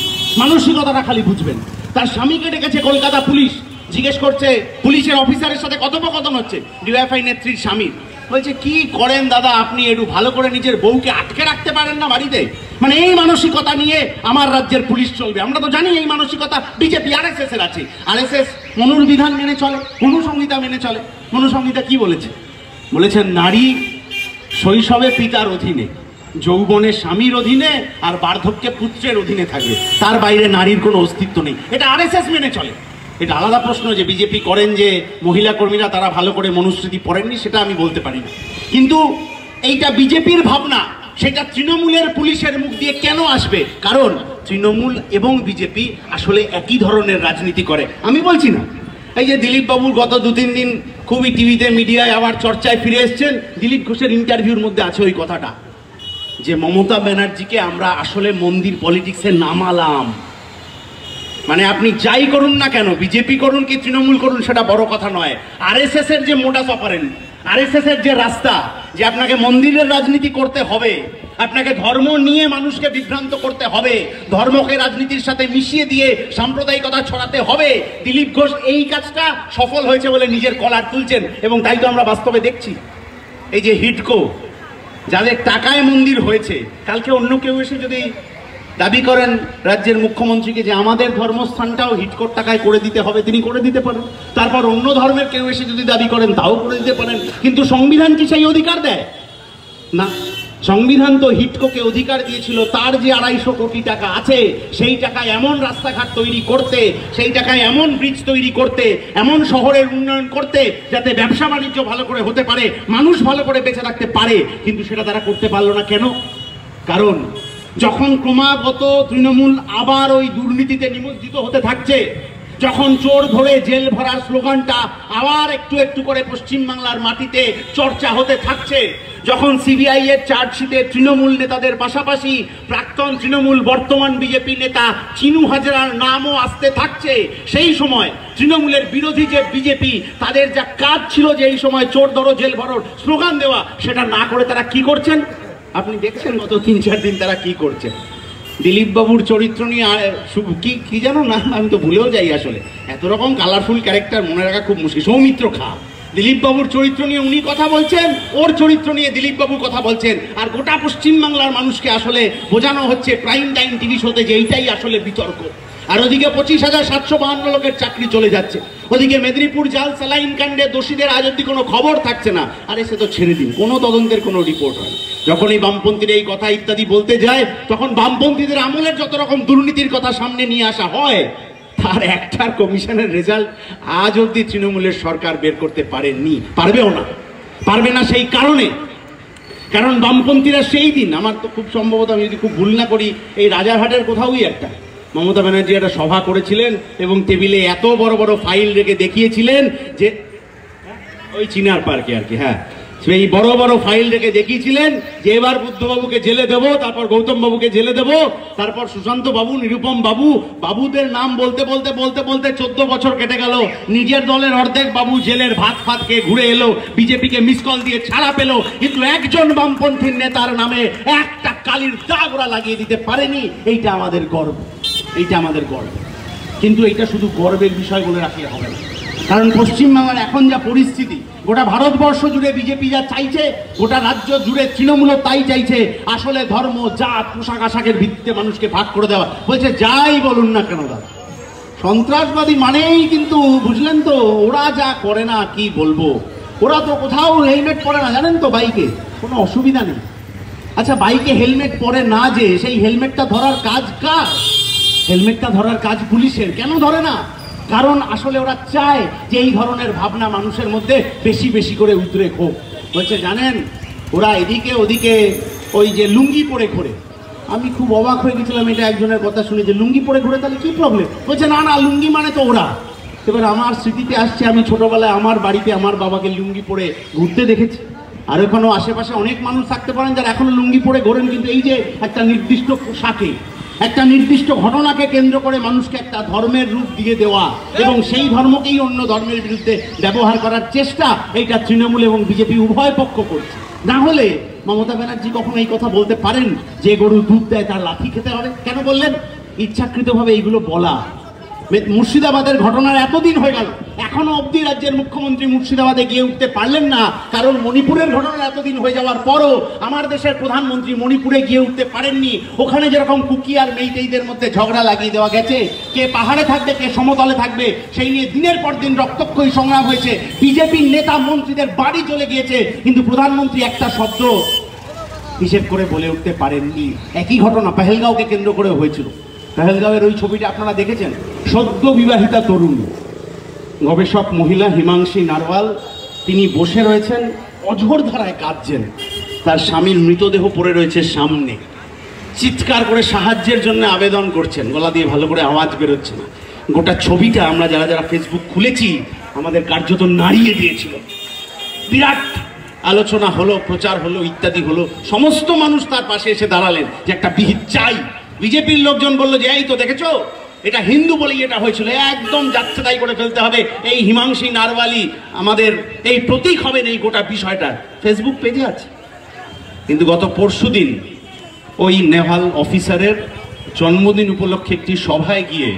মানসিকতাটা খালি বুঝবেন। তার স্বামীকে ডেকেছে কলকাতা পুলিশ, জিজ্ঞেস করছে, পুলিশের অফিসারের সাথে কথোপকথন হচ্ছে ডিওয়াইএফআই নেত্রীর স্বামীর। বলছে কি করেন দাদা আপনি, একটু ভালো করে নিজের বউকে আটকে রাখতে পারেন না বাড়িতে? মানে এই মানসিকতা নিয়ে আমার রাজ্যের পুলিশ চলবে। আমরা তো জানি এই মানসিকতা বিজেপি আরএসএস এর আছে। আরএসএস মনুবিধান মেনে চলে, মনুসংহিতা মেনে চলে। মনুসংহিতা কি বলেছে? বলেছেন নারী শৈশবে পিতার অধীনে, যৌবনে স্বামীর অধীনে, আর বার্ধক্যে পুত্রের অধীনে থাকবে, তার বাইরে নারীর কোনো অস্তিত্ব নেই। এটা আরএসএস মেনে চলে। এটা আলাদা প্রশ্ন যে বিজেপি করেন যে মহিলা কর্মীরা তারা ভালো করে মনুস্মৃতি পড়েননি, সেটা আমি বলতে পারি না। কিন্তু এইটা বিজেপির ভাবনা, সেটা তৃণমূলের পুলিশের মুখ দিয়ে কেন আসবে? কারণ তৃণমূল এবং বিজেপি আসলে একই ধরনের রাজনীতি করে। আমি বলছি না, এই যে দিলীপ বাবুর গত 2-3 দিন খুবই টিভিতে মিডিয়ায় আবার চর্চায় ফিরে এসছেন, দিলীপ ঘোষের ইন্টারভিউর মধ্যে আছে ওই কথাটা যে মমতা ব্যানার্জিকে আমরা আসলে মন্দির পলিটিক্সে নামালাম। মানে আপনি যাই করুন না কেন, বিজেপি করুন কি তৃণমূল করুন, সেটা বড় কথা নয়। আরএসএস এর যে মোডাস অপারেন্ডি, আরএসএস এর যে রাস্তা, যে আপনাকে মন্দিরের রাজনীতি করতে হবে, আপনাকে ধর্ম নিয়ে মানুষকে বিভ্রান্ত করতে হবে, ধর্মকে রাজনীতির সাথে মিশিয়ে দিয়ে সাম্প্রদায়িকতা ছড়াতে হবে, দিলীপ ঘোষ এই কাজটা সফল হয়েছে বলে নিজের কলার তুলছেন। এবং তাই তো আমরা বাস্তবে দেখছি, এই যে হিডকো, যাদের টাকায় মন্দির হয়েছে, কালকে অন্য কেউ এসে যদি দাবি করেন রাজ্যের মুখ্যমন্ত্রীকে যে আমাদের ধর্মস্থানটাও হিডকোর টাকায় করে দিতে হবে, তিনি করে দিতে পারেন। তারপর অন্য ধর্মের কেউ এসে যদি দাবি করেন তাও করে দিতে পারেন। কিন্তু সংবিধান কি সেই অধিকার দেয়? না। সংবিধান তো হিডকোকে অধিকার দিয়েছিল তার যে 250 কোটি টাকা আছে, সেই টাকায় এমন রাস্তাঘাট তৈরি করতে, সেই টাকায় এমন ব্রিজ তৈরি করতে, এমন শহরের উন্নয়ন করতে যাতে ব্যবসা বাণিজ্য ভালো করে হতে পারে, মানুষ ভালো করে বেঁচে থাকতে পারে। কিন্তু সেটা তারা করতে পারলো না কেন? কারণ যখন ক্রমাগত তৃণমূল আবার ওই দুর্নীতিতে নিমজ্জিত হতে থাকছে, যখন চোর ধরে জেল ভরার স্লোগানটা আবার একটু একটু করে পশ্চিমবাংলার মাটিতে চর্চা হতে থাকছে, যখন সিবিআই এর চার্জশিটে তৃণমূল নেতাদের পাশাপাশি প্রাক্তন তৃণমূল বর্তমান বিজেপি নেতা চিনু হাজরার নামও আসতে থাকছে, সেই সময় তৃণমূলের বিরোধী যে বিজেপি, তাদের যা কাজ ছিল যে এই সময় চোর ধরো জেল ভরো স্লোগান দেওয়া, সেটা না করে তারা কি করছেন আপনি দেখছেন গত 3-4 দিন তারা কি করছে। দিলীপ বাবুর চরিত্র নিয়ে কি জানো না, আমি তো ভুলেও যাই আসলে, এত রকম কালারফুল ক্যারেক্টার মনে রাখা খুব মুশকিল। সৌমিত্র খা দিলীপ বাবুর চরিত্র নিয়ে উনি কথা বলছেন, ওর চরিত্র নিয়ে দিলীপ বাবু কথা বলছেন, আর গোটা পশ্চিমবাংলার মানুষকে আসলে বোঝানো হচ্ছে প্রাইম টাইম টিভি শোতে যে এইটাই আসলে বিতর্ক। আর ওদিকে 25,752 লোকের চাকরি চলে যাচ্ছে, ওদিকে মেদিনীপুর জাল স্যালাইন কাণ্ডে দোষীদের আজ অব্দি কোনো খবর থাকছে না। আরে সে তো ছেড়ে দিন, কোনো তদন্তের কোনো রিপোর্ট হয়। যখন এই বামপন্থীরা এই কথা ইত্যাদি বলতে যায়, তখন বামপন্থীদের আমলের যত রকম দুর্নীতির কথা সামনে নিয়ে আসা হয়, তার একটার কমিশনের রেজাল্ট আজ অব্দি তৃণমূলের সরকার বের করতে পারেনি, পারবেও না, পারবে না। সেই কারণ বামপন্থীরা সেই দিন, আমার তো খুব সম্ভবত, আমি যদি খুব ভুল না করি, এই রাজারহাটের কোথাওই একটা মমতা ব্যানার্জি একটা সভা করেছিলেন এবং টেবিলে এত বড় বড় ফাইল রেখে দেখিয়েছিলেন যে ওই চিনার পার্কে আর কি, হ্যাঁ, সেই বড় বড় ফাইল রেখে দেখিয়েছিলেন যে এবার বুদ্ধবাবুকে জেলে দেব, তারপর গৌতম বাবুকে জেলে দেব, তারপর সুশান্ত বাবু, নিরুপম বাবু, বাবুদের নাম বলতে বলতে বলতে বলতে 14 বছর কেটে গেল। নিজের দলের অর্ধেক বাবু জেলের ভাত ফাত খেয়ে ঘুরে এলো, বিজেপিকে মিস কল দিয়ে ছাড়া পেল, কিন্তু একজন বামপন্থীর নেতার নামে একটা কালির দাগ ওরা লাগিয়ে দিতে পারেনি। এইটা আমাদের গর্ব, এইটা আমাদের গর্ব। কিন্তু এইটা শুধু গর্বের বিষয় বলে রাখলে হবে না, কারণ পশ্চিমবাংলার এখন যা পরিস্থিতি, গোটা ভারতবর্ষ জুড়ে বিজেপি যা চাইছে, গোটা রাজ্য জুড়ে তৃণমূল তাই চাইছে। আসলে ধর্ম, জাত, পোশাক আশাকের ভিত্তিতে মানুষকে ভাগ করে দেওয়া। বলছে যাই বলুন না কেন দাদা, সন্ত্রাসবাদী মানেই কিন্তু বুঝলেন তো, ওরা যা করে না কি বলবো, ওরা তো কোথাও হেলমেট পরে না, জানেন তো, বাইকে কোনো অসুবিধা নেই। আচ্ছা, বাইকে হেলমেট পরে না, যে সেই হেলমেটটা ধরার কাজ কার? হেলমেটটা ধরার কাজ পুলিশের। কেন ধরে না? কারণ আসলে ওরা চায় যে এই ধরনের ভাবনা মানুষের মধ্যে বেশি বেশি করে উদ্রেক হোক। বলছে জানেন, ওরা এদিকে ওদিকে ওই যে লুঙ্গি পরে ঘোরে। আমি খুব অবাক হয়ে গেছিলাম এটা একজনের কথা শুনে, যে লুঙ্গি পরে ঘোরে তাহলে কি প্রবলেম? বলছে না না, লুঙ্গি মানে তো ওরা। এবার আমার স্মৃতিতে আসছে, আমি ছোটবেলায় আমার বাড়িতে আমার বাবাকে লুঙ্গি পরে ঘুরতে দেখেছি। আর এখনো আশেপাশে অনেক মানুষ থাকতে পারেন যারা এখনো লুঙ্গি পরে ঘোরেন, কিন্তু এই যে একটা নির্দিষ্ট পোশাকে, একটা নির্দিষ্ট ঘটনাকে কেন্দ্র করে মানুষকে একটা ধর্মের রূপ দিয়ে দেওয়া এবং সেই ধর্মকেই অন্য ধর্মের বিরুদ্ধে ব্যবহার করার চেষ্টা, এইটা তৃণমূল এবং বিজেপি উভয় পক্ষ করছে। না হলে মমতা ব্যানার্জি কখনো এই কথা বলতে পারেন যে গরু দুধ দেয় তার লাঠি খেতে হবে? কেন বললেন? ইচ্ছাকৃতভাবে এইগুলো বলা। মুর্শিদাবাদের ঘটনার এতদিন হয়ে গেল, এখনো অবধি রাজ্যের মুখ্যমন্ত্রী মুর্শিদাবাদে গিয়ে উঠতে পারলেন না, কারণ মণিপুরের ঘটনার এতদিন হয়ে যাওয়ার পরও আমার দেশের প্রধানমন্ত্রী মণিপুরে গিয়ে উঠতে পারেননি। ওখানে যেরকম কুকি আর মেইতেইদের মধ্যে ঝগড়া লাগিয়ে দেওয়া গেছে, কে পাহাড়ে থাকবে কে সমতলে থাকবে, সেই নিয়ে দিনের পর দিন রক্তক্ষয়ী সংগ্রাম হয়েছে। বিজেপির নেতা মন্ত্রীদের বাড়ি চলে গিয়েছে, কিন্তু প্রধানমন্ত্রী একটা শব্দ হিসেব করে বলে উঠতে পারেননি। একই ঘটনা পেহেলগাঁওকে কেন্দ্র করে হয়েছিল। পেহেলগাঁওয়ের ওই ছবিটা আপনারা দেখেছেন, সদ্য বিবাহিতা তরুণ গবেষক মহিলা হিমাংশী নারওয়াল, তিনি বসে রয়েছেন, অঝোর ধারায় কাঁদছেন, তার স্বামীর মৃতদেহ পড়ে রয়েছে সামনে, চিৎকার করে সাহায্যের জন্য আবেদন করছেন, গলা দিয়ে ভালো করে আওয়াজ বেরোচ্ছে না। গোটা ছবিটা আমরা যারা যারা ফেসবুক খুলেছি আমাদের কার্যত নাড়িয়ে দিয়েছিল। বিরাট আলোচনা হলো, প্রচার হলো, ইত্যাদি হলো, সমস্ত মানুষ তার পাশে এসে দাঁড়ালেন যে একটা বিহিত চাই। বিজেপির লোকজন বললো যে এই তো দেখেছো, এটা হিন্দু বলেই এটা হয়েছিল, একদম যাচ্ছে তাই করে ফেলতে হবে, এই হিমাংশী নারওয়ালি আমাদের এই প্রতীক হবেন এই গোটা বিষয়টা। ফেসবুক পেজে আছে। কিন্তু গত পরশুদিন ওই নেভাল অফিসারের জন্মদিন উপলক্ষে একটি সভায় গিয়ে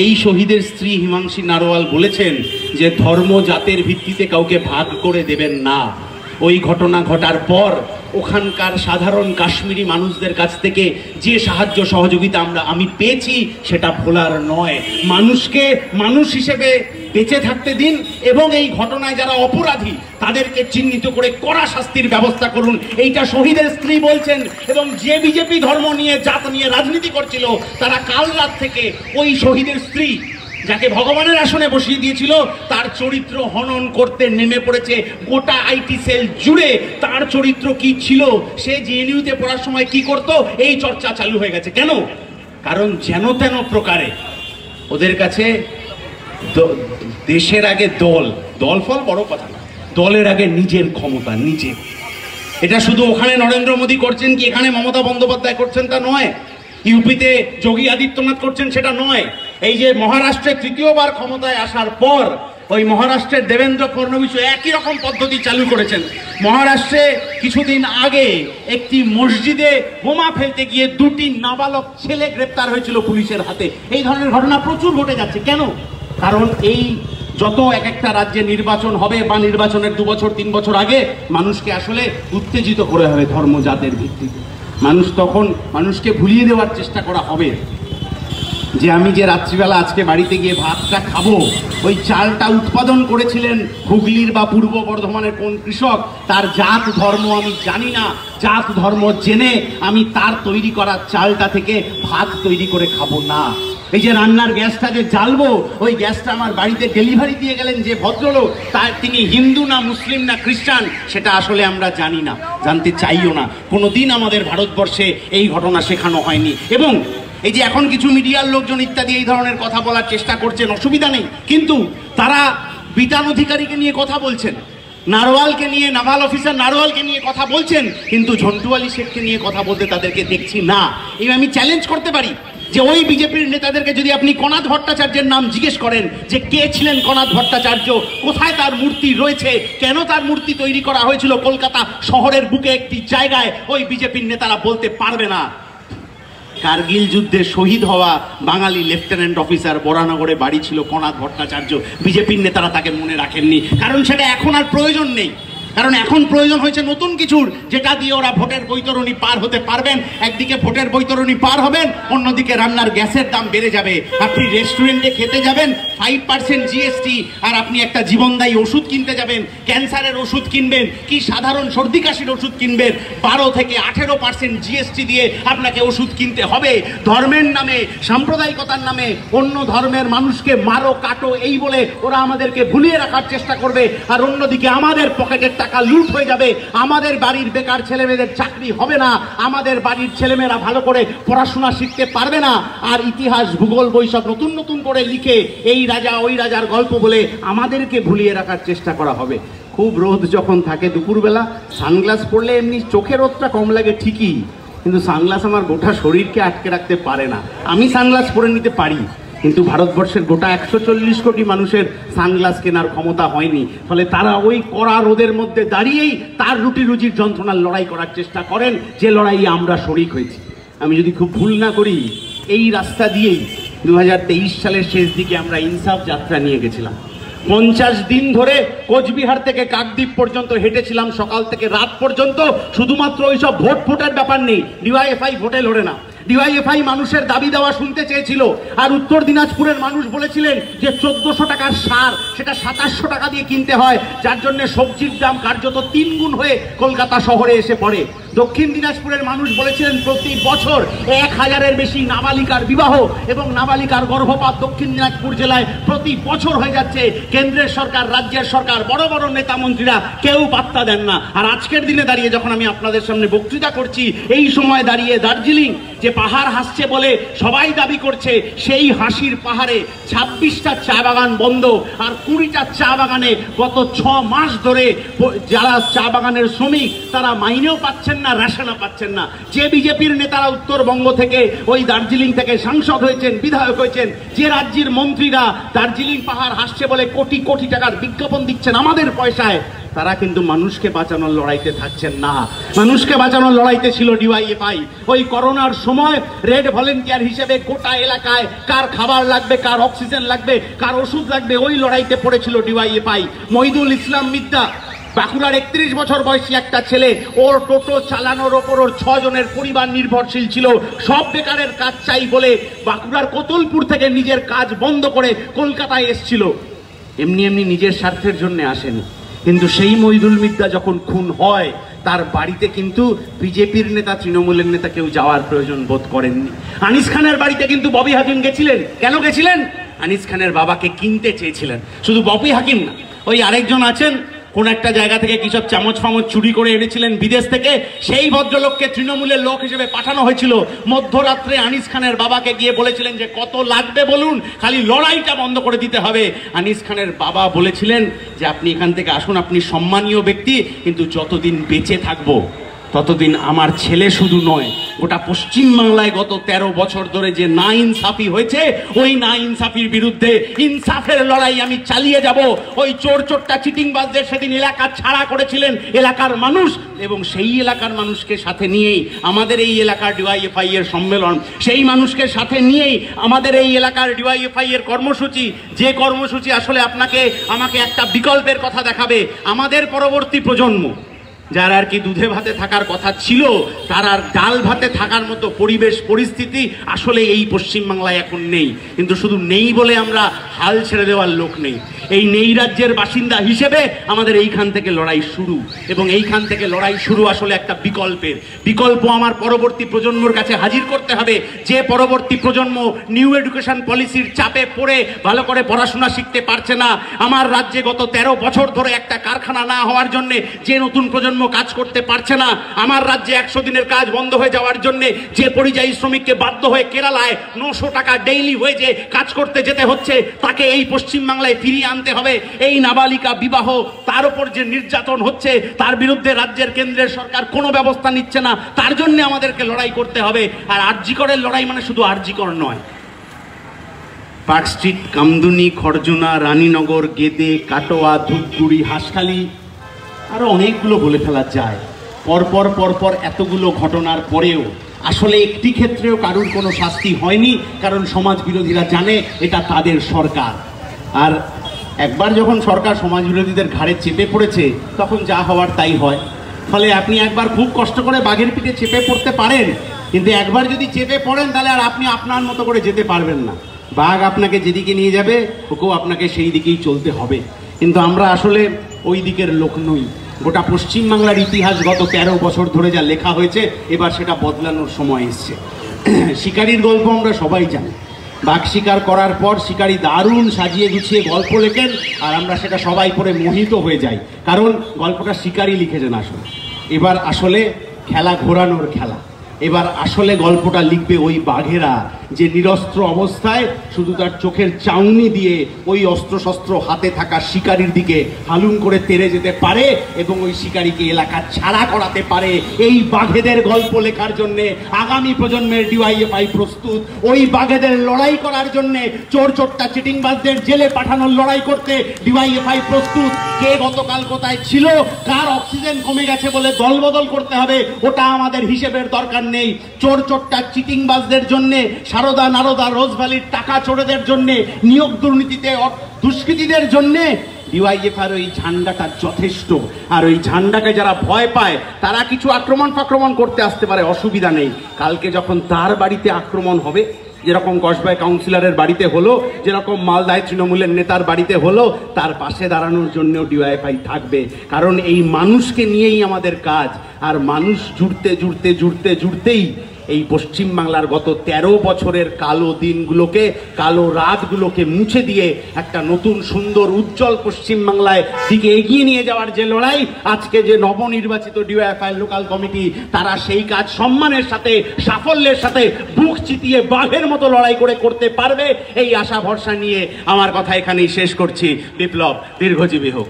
এই শহীদের স্ত্রী হিমাংশী নারওয়াল বলেছেন যে ধর্ম জাতের ভিত্তিতে কাউকে ভাগ করে দেবেন না। ওই ঘটনা ঘটার পর ওখানকার সাধারণ কাশ্মীরি মানুষদের কাছ থেকে যে সাহায্য সহযোগিতা আমি পেয়েছি সেটা ভোলার নয়। মানুষকে মানুষ হিসেবে বেঁচে থাকতে দিন এবং এই ঘটনায় যারা অপরাধী তাদেরকে চিহ্নিত করে কড়া শাস্তির ব্যবস্থা করুন, এইটা শহীদের স্ত্রী বলছেন। এবং যে বিজেপি ধর্ম নিয়ে জাত নিয়ে রাজনীতি করছিল তারা কাল রাত থেকে ওই শহীদের স্ত্রী যাকে ভগবানের আসনে বসিয়ে দিয়েছিল তার চরিত্র হনন করতে নেমে পড়েছে। গোটা আইটি সেল জুড়ে তার চরিত্র কি ছিল, সে জেএনইউতে পড়ার সময় কি করত, এই চর্চা চালু হয়ে গেছে। কেন? কারণ যেন তেন প্রকারে ওদের কাছে দেশের আগে দল, দল ফল বড় কথা না, দলের আগে নিজের ক্ষমতা, নিজে। এটা শুধু ওখানে নরেন্দ্র মোদী করছেন কি এখানে মমতা বন্দ্যোপাধ্যায় করছেন তা নয়, ইউপিতে যোগী আদিত্যনাথ করছেন সেটা নয়। এই যে মহারাষ্ট্রে তৃতীয়বার ক্ষমতায় আসার পর ওই মহারাষ্ট্রের দেবেন্দ্র ফডনবিস একই রকম পদ্ধতি চালু করেছেন। মহারাষ্ট্রে কিছুদিন আগে একটি মসজিদে বোমা ফেলতে গিয়ে 2টি নাবালক ছেলে গ্রেপ্তার হয়েছিল পুলিশের হাতে। এই ধরনের ঘটনা প্রচুর ঘটে যাচ্ছে। কেন? কারণ এই যত এক একটা রাজ্যে নির্বাচন হবে বা নির্বাচনের 2 বছর 3 বছর আগে মানুষকে আসলে উত্তেজিত করে হবে ধর্ম জাতের ভিত্তিতে। তখন মানুষকে ভুলিয়ে দেওয়ার চেষ্টা করা হবে যে আমি যে রাত্রিবেলা আজকে বাড়িতে গিয়ে ভাতটা খাবো, ওই চালটা উৎপাদন করেছিলেন হুগলির বা পূর্ব বর্ধমানের কোন কৃষক, তার জাত ধর্ম আমি জানি না, জাত ধর্ম জেনে আমি তার তৈরি করা চালটা থেকে ভাত তৈরি করে খাবো না। এই যে রান্নার গ্যাসটা যে জ্বালবো, ওই গ্যাসটা আমার বাড়িতে ডেলিভারি দিয়ে গেলেন যে ভদ্রলোক, তিনি হিন্দু না মুসলিম না খ্রিস্টান সেটা আসলে আমরা জানি না, জানতে চাইও না। কোনোদিন আমাদের ভারতবর্ষে এই ঘটনা শেখানো হয়নি। এবং এই যে এখন কিছু মিডিয়ার লোকজন ইত্যাদি এই ধরনের কথা বলার চেষ্টা করছেন, অসুবিধা নেই, কিন্তু তারা বিটান অধিকারীকে নিয়ে কথা বলছেন, নারওয়ালকে নিয়ে, নাভাল অফিসার নারওয়ালকে নিয়ে কথা বলছেন, কিন্তু ঝন্টু আলী শেখকে নিয়ে কথা বলতে তাদেরকে দেখছি না। এই আমি চ্যালেঞ্জ করতে পারি যে ওই বিজেপির নেতাদেরকে যদি আপনি কনাথ ভট্টাচার্যের নাম জিজ্ঞেস করেন যে কে ছিলেন কনাথ ভট্টাচার্য, কোথায় তার মূর্তি রয়েছে, কেন তার মূর্তি তৈরি করা হয়েছিল কলকাতা শহরের বুকে একটি জায়গায়, ওই বিজেপির নেতারা বলতে পারবে না। কার্গিল যুদ্ধে শহীদ হওয়া বাঙালি লেফটেন্যান্ট অফিসার বরানগরে বাড়ি ছিল কনাথ ভট্টাচার্য, বিজেপির নেতারা তাকে মনে রাখেননি, কারণ সেটা এখন আর প্রয়োজন নেই। কারণ এখন প্রয়োজন হয়েছে নতুন কিছুর, যেটা দিয়ে ওরা ভোটের বৈতরণী পার হতে পারবেন। একদিকে ভোটের বৈতরণী পার হবেন, অন্যদিকে রান্নার গ্যাসের দাম বেড়ে যাবে। আপনি রেস্টুরেন্টে খেতে যাবেন 5% জিএসটি, আর আপনি একটা জীবনদায়ী ওষুধ কিনতে যাবেন, ক্যান্সারের ওষুধ কিনবেন কি সাধারণ সর্দি কাশির ওষুধ কিনবেন, 12 থেকে 18% জিএসটি দিয়ে আপনাকে ওষুধ কিনতে হবে। ধর্মের নামে, সাম্প্রদায়িকতার নামে অন্য ধর্মের মানুষকে মারো কাটো এই বলে ওরা আমাদেরকে ভুলিয়ে রাখার চেষ্টা করবে, আর অন্যদিকে আমাদের পকেটের টাকা লুট হয়ে যাবে। আমাদের বাড়ির বেকার ছেলেমেয়েদের চাকরি হবে না, আমাদের বাড়ির ছেলেমেয়েরা ভালো করে পড়াশোনা শিখতে পারবে না, আর ইতিহাস ভূগোল বই সব নতুন নতুন করে লিখে এই রাজা ওই রাজার গল্প বলে আমাদেরকে ভুলিয়ে রাখার চেষ্টা করা হবে। খুব রোদ যখন থাকে দুপুরবেলা, সানগ্লাস পরলে এমনি চোখের রোদটা কম লাগে ঠিকই, কিন্তু সানগ্লাস আমার গোটা শরীরকে আটকে রাখতে পারে না। আমি সানগ্লাস পরে নিতে পারি, কিন্তু ভারতবর্ষের গোটা 140 কোটি মানুষের সানগ্লাস কেনার ক্ষমতা হয়নি। ফলে তারা ওই কড়া রোদের মধ্যে দাঁড়িয়েই তার রুটি রুজির যন্ত্রণার লড়াই করার চেষ্টা করেন, যে লড়াইয়ে আমরা শরিক হয়েছি। আমি যদি খুব ভুল না করি, এই রাস্তা দিয়েই 2023 সালের শেষ দিকে আমরা ইনসাফ যাত্রা নিয়ে গেছিলাম। 50 দিন ধরে কোচবিহার থেকে কাকদ্বীপ পর্যন্ত হেঁটেছিলাম, সকাল থেকে রাত পর্যন্ত। শুধুমাত্র ওইসব ভোটের ব্যাপার নেই, ডিওয়াইএফআই ভোটে লড়ে না। ডিওয়াইএফআই মানুষের দাবি দেওয়া শুনতে চেয়েছিল, আর উত্তর দিনাজপুরের মানুষ বলেছিলেন যে 1400 টাকার সার সেটা 2700 টাকা দিয়ে কিনতে হয়, যার জন্য সবজির দাম কার্যত 3 গুণ হয়ে কলকাতা শহরে এসে পড়ে। দক্ষিণ দিনাজপুরের মানুষ বলেছিলেন প্রতি বছর 1000-এর বেশি নাবালিকার বিবাহ এবং নাবালিকার গর্ভপাত দক্ষিণ দিনাজপুর জেলায় প্রতি বছর হয়ে যাচ্ছে। কেন্দ্রের সরকার, রাজ্যের সরকার, বড় বড় নেতা মন্ত্রীরা কেউ পাত্তা দেন না। আর আজকের দিনে দাঁড়িয়ে যখন আমি আপনাদের সামনে বক্তৃতা করছি, এই সময় দাঁড়িয়ে দার্জিলিং যে পাহাড় হাসছে বলে সবাই দাবি করছে, সেই হাসির পাহাড়ে 26টা চা বাগান বন্ধ, আর 20টা চা বাগানে গত 6 মাস ধরে যারা চা বাগানের শ্রমিক তারা মাইনেও পাচ্ছেন না, রেশনও পাচ্ছেন না। যে বিজেপির নেতারা উত্তরবঙ্গ থেকে ওই দার্জিলিং থেকে সাংসদ হয়েছেন, বিধায়ক হয়েছেন, যে রাজ্যের মন্ত্রীরা দার্জিলিং পাহাড় হাসছে বলে কোটি কোটি টাকার বিজ্ঞাপন দিচ্ছেন আমাদের পয়সায়, তারা কিন্তু মানুষকে বাঁচানোর লড়াইতে থাকছেন না। মানুষকে বাঁচানোর লড়াইতে ছিল ডিওয়াইএফআই। ওই করোনার সময় রেড ভলেন্টিয়ার হিসেবে গোটা এলাকায় কার খাবার লাগবে, কার অক্সিজেন লাগবে, কার ওষুধ লাগবে, ওই লড়াইতে পড়েছিল ডিওয়াইএফআই। মহিদুল ইসলাম মিদ্দা, বাঁকুড়ার 31 বছর বয়সী একটা ছেলে, ওর টোটো চালানোর ওপর ওর 6 জনের পরিবার নির্ভরশীল ছিল। সব বেকারের কাজ চাই বলে বাঁকুড়ার কোতলপুর থেকে নিজের কাজ বন্ধ করে কলকাতায় এসছিল। এমনি এমনি নিজের স্বার্থের জন্য আসেনি। কিন্তু সেই মহিদুল মিদ্দা যখন খুন হয়, তার বাড়িতে কিন্তু বিজেপির নেতা, তৃণমূলের নেতা কেউ যাওয়ার প্রয়োজন বোধ করেননি। আনিস খানের বাড়িতে কিন্তু ববি হাকিম গেছিলেন। কেন গেছিলেন? আনিস খানের বাবাকে কিনতে চেয়েছিলেন। শুধু ববি হাকিম না, ওই আরেকজন আছেন, কোন একটা জায়গা থেকে কি সব চামচ ফামচ চুরি করে এনেছিলেন বিদেশ থেকে, সেই ভদ্রলোককে তৃণমূলের লোক হিসেবে পাঠানো হয়েছিল। মধ্যরাত্রে আনিস খানের বাবাকে গিয়ে বলেছিলেন যে কত লাগবে বলুন, খালি লড়াইটা বন্ধ করে দিতে হবে। আনিস খানের বাবা বলেছিলেন যে আপনি এখান থেকে আসুন, আপনি সম্মানীয় ব্যক্তি, কিন্তু যতদিন বেঁচে থাকবো ততদিন আমার ছেলে শুধু নয়, গোটা পশ্চিমবাংলায় গত 13 বছর ধরে যে না ইনসাফি হয়েছে, ওই না ইনসাফির বিরুদ্ধে ইনসাফের লড়াই আমি চালিয়ে যাব। ওই চোরটা চিটিংবাজদের সেদিন এলাকা ছাড়া করেছিলেন এলাকার মানুষ, এবং সেই এলাকার মানুষকে সাথে নিয়েই আমাদের এই এলাকার ডিওয়াইএফআই এর সম্মেলন, সেই মানুষকে সাথে নিয়েই আমাদের এই এলাকার ডিওয়াইএফআই এর কর্মসূচি, যে কর্মসূচি আসলে আমাকে একটা বিকল্পের কথা দেখাবে। আমাদের পরবর্তী প্রজন্ম যারা আর কি দুধে ভাতে থাকার কথা ছিল, তার আর ডাল ভাতে থাকার মতো পরিবেশ পরিস্থিতি আসলে এই পশ্চিমবাংলায় এখন নেই। কিন্তু শুধু নেই বলে আমরা হাল ছেড়ে দেওয়ার লোক নেই। এই নেই রাজ্যের বাসিন্দা হিসেবে আমাদের এইখান থেকে লড়াই শুরু, এবং এইখান থেকে লড়াই শুরু আসলে একটা বিকল্প আমার পরবর্তী প্রজন্মর কাছে হাজির করতে হবে। যে পরবর্তী প্রজন্ম নিউ এডুকেশন পলিসির চাপে পড়ে ভালো করে পড়াশোনা শিখতে পারছে না। আমার রাজ্যে গত 13 বছর ধরে একটা কারখানা না হওয়ার জন্য যে নতুন প্রজন্ম কাজ করতে পারছে না। আমার রাজ্যে 100 দিনের কাজ বন্ধ হয়ে যাওয়ার জন্য যে পরিযায়ী শ্রমিককে বাধ্য হয়ে কেরালায় 900 টাকা ডেইলি ওয়েজে কাজ করতে যেতে হচ্ছে, তাকে এই পশ্চিমবাংলায় ফিরিয়ে আনতে হবে। এই নাবালিকা বিবাহ, তার উপর যে নির্যাতন হচ্ছে, তার বিরুদ্ধে রাজ্যের কেন্দ্রের সরকার কোনো ব্যবস্থা নিচ্ছে না। তার জন্য আমাদেরকে লড়াই করতে হবে। আর আরজিকরের লড়াই মানে শুধু আরজিকর নয়, পার্ক স্ট্রিট, কামদুনি, খরজুনা, রানীনগর, গেদে, কাটোয়া, ধূপগুড়ি, হাঁসখালি, আরো অনেকগুলো বলে ফেলা যায়। পরপর এতগুলো ঘটনার পরেও আসলে একটি ক্ষেত্রেও কারুর কোনো শাস্তি হয়নি, কারণ সমাজ বিরোধীরা জানে এটা তাদের সরকার। আর একবার যখন সরকার সমাজ বিরোধীদের ঘাড়ে চেপে পড়েছে তখন যা হওয়ার তাই হয়। ফলে আপনি একবার খুব কষ্ট করে বাঘের পিঠে চেপে পড়তে পারেন, কিন্তু একবার যদি চেপে পড়েন তাহলে আর আপনি আপনার মতো করে যেতে পারবেন না। বাঘ আপনাকে যেদিকে নিয়ে যাবে ওকেও আপনাকে সেই দিকেই চলতে হবে। কিন্তু আমরা আসলে ওই দিকের লোক নই। গোটা পশ্চিমবাংলার ইতিহাস গত 13 বছর ধরে যা লেখা হয়েছে, এবার সেটা বদলানোর সময় এসছে। শিকারির গল্প আমরা সবাই জানি। বাঘ শিকার করার পর শিকারি দারুণ সাজিয়ে গুছিয়ে গল্প লেখেন, আর আমরা সেটা সবাই পড়ে মোহিত হয়ে যাই, কারণ গল্পটা শিকারি লিখেছেন। এবার আসলে খেলা ঘোরানোর খেলা। এবার আসলে গল্পটা লিখবে ওই বাঘেরা, যে নিরস্ত্র অবস্থায় শুধু তার চোখের চাউনি দিয়ে ওই অস্ত্রশস্ত্র হাতে থাকা শিকারির দিকে হালুম করে তেড়ে যেতে পারে এবং ওই শিকারিকে এলাকা ছাড়া করাতে পারে। এই বাঘেদের গল্প লেখার জন্যে আগামী প্রজন্মের ডিওয়াইএফআই প্রস্তুত। ওই বাঘেদের লড়াই করার জন্যে চোর চোরটা চিটিংবাজদের জেলে পাঠানোর লড়াই করতে ডিওয়াইএফআই প্রস্তুত। কে গতকাল কোথায় ছিল, কার অক্সিজেন কমে গেছে বলে দলবদল করতে হবে, ওটা আমাদের হিসেবের দরকার নেই। চোর চোরটা চিটিংবাজদের জন্যে, সারদা নারদা রোজ ভ্যালির টাকা চোরেদের জন্যে, নিয়োগ দুর্নীতিতে দুষ্কৃতীদের জন্যে ডিওয়াইএফআই ওই ঝান্ডাটা যথেষ্ট। আর ওই ঝান্ডাকে যারা ভয় পায় তারা কিছু আক্রমণ করতে আসতে পারে, অসুবিধা নেই। কালকে যখন তার বাড়িতে আক্রমণ হবে, যেরকম কসবায় কাউন্সিলরের বাড়িতে হলো, যেরকম মালদায় তৃণমূলের নেতার বাড়িতে হলো, তার পাশে দাঁড়ানোর জন্যও ডিওয়াইএফআই থাকবে। কারণ এই মানুষকে নিয়েই আমাদের কাজ। আর মানুষ জুড়তেই এই পশ্চিমবাংলার গত 13 বছরের কালো দিনগুলোকে, কালো রাতগুলোকে মুছে দিয়ে একটা নতুন সুন্দর উজ্জ্বল পশ্চিমবাংলায় দিকে এগিয়ে নিয়ে যাওয়ার যে লড়াই, আজকে যে নবনির্বাচিত ডিওয়াইএফআই লোকাল কমিটি তারা সেই কাজ সম্মানের সাথে, সাফল্যের সাথে বুক চিতিয়ে বাঘের মতো লড়াই করে করতে পারবে, এই আশা ভরসা নিয়ে আমার কথা এখানেই শেষ করছি। বিপ্লব দীর্ঘজীবী হোক।